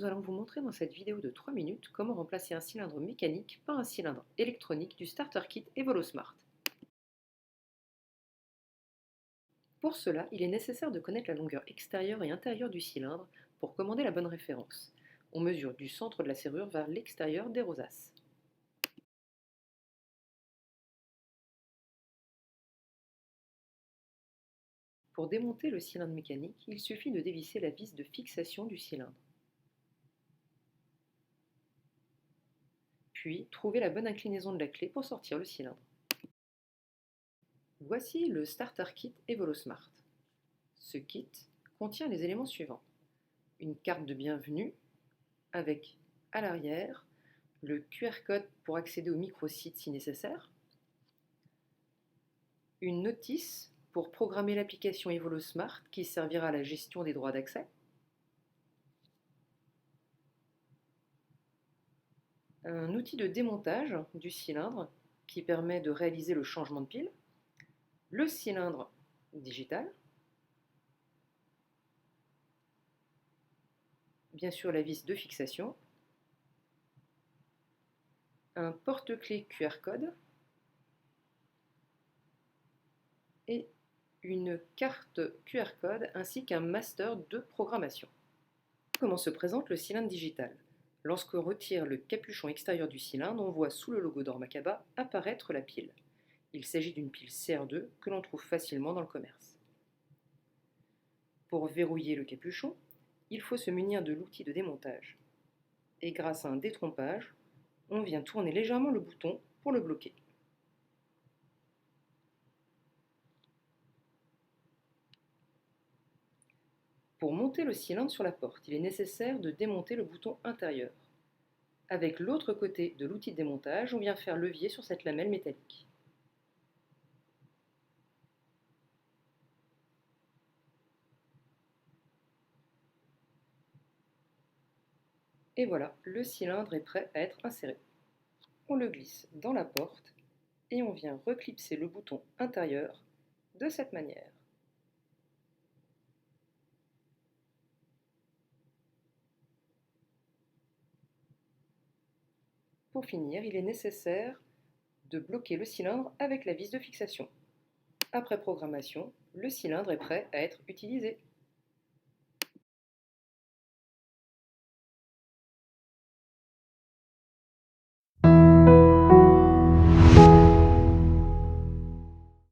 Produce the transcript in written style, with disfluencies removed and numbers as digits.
nous allons vous montrer dans cette vidéo de 3 minutes comment remplacer un cylindre mécanique par un cylindre électronique du Starter Kit Evolosmart. Pour cela, il est nécessaire de connaître la longueur extérieure et intérieure du cylindre pour commander la bonne référence. On mesure du centre de la serrure vers l'extérieur des rosaces. Pour démonter le cylindre mécanique, il suffit de dévisser la vis de fixation du cylindre. Puis, trouver la bonne inclinaison de la clé pour sortir le cylindre. Voici le Starter Kit Evolosmart. Ce kit contient les éléments suivants. Une carte de bienvenue avec, à l'arrière, le QR code pour accéder au microsite si nécessaire, une notice pour programmer l'application Evolosmart qui servira à la gestion des droits d'accès, un outil de démontage du cylindre qui permet de réaliser le changement de pile, le cylindre digital, bien sûr la vis de fixation, un porte-clés QR code et une carte QR code ainsi qu'un master de programmation. Comment se présente le cylindre digital? Lorsqu'on retire le capuchon extérieur du cylindre, on voit sous le logo d'Ormakaba apparaître la pile. Il s'agit d'une pile CR2 que l'on trouve facilement dans le commerce. Pour verrouiller le capuchon, il faut se munir de l'outil de démontage. Et grâce à un détrompage, on vient tourner légèrement le bouton pour le bloquer. Pour monter le cylindre sur la porte, il est nécessaire de démonter le bouton intérieur. Avec l'autre côté de l'outil de démontage, on vient faire levier sur cette lamelle métallique. Et voilà, le cylindre est prêt à être inséré. On le glisse dans la porte et on vient reclipser le bouton intérieur de cette manière. Pour finir, il est nécessaire de bloquer le cylindre avec la vis de fixation. Après programmation, le cylindre est prêt à être utilisé.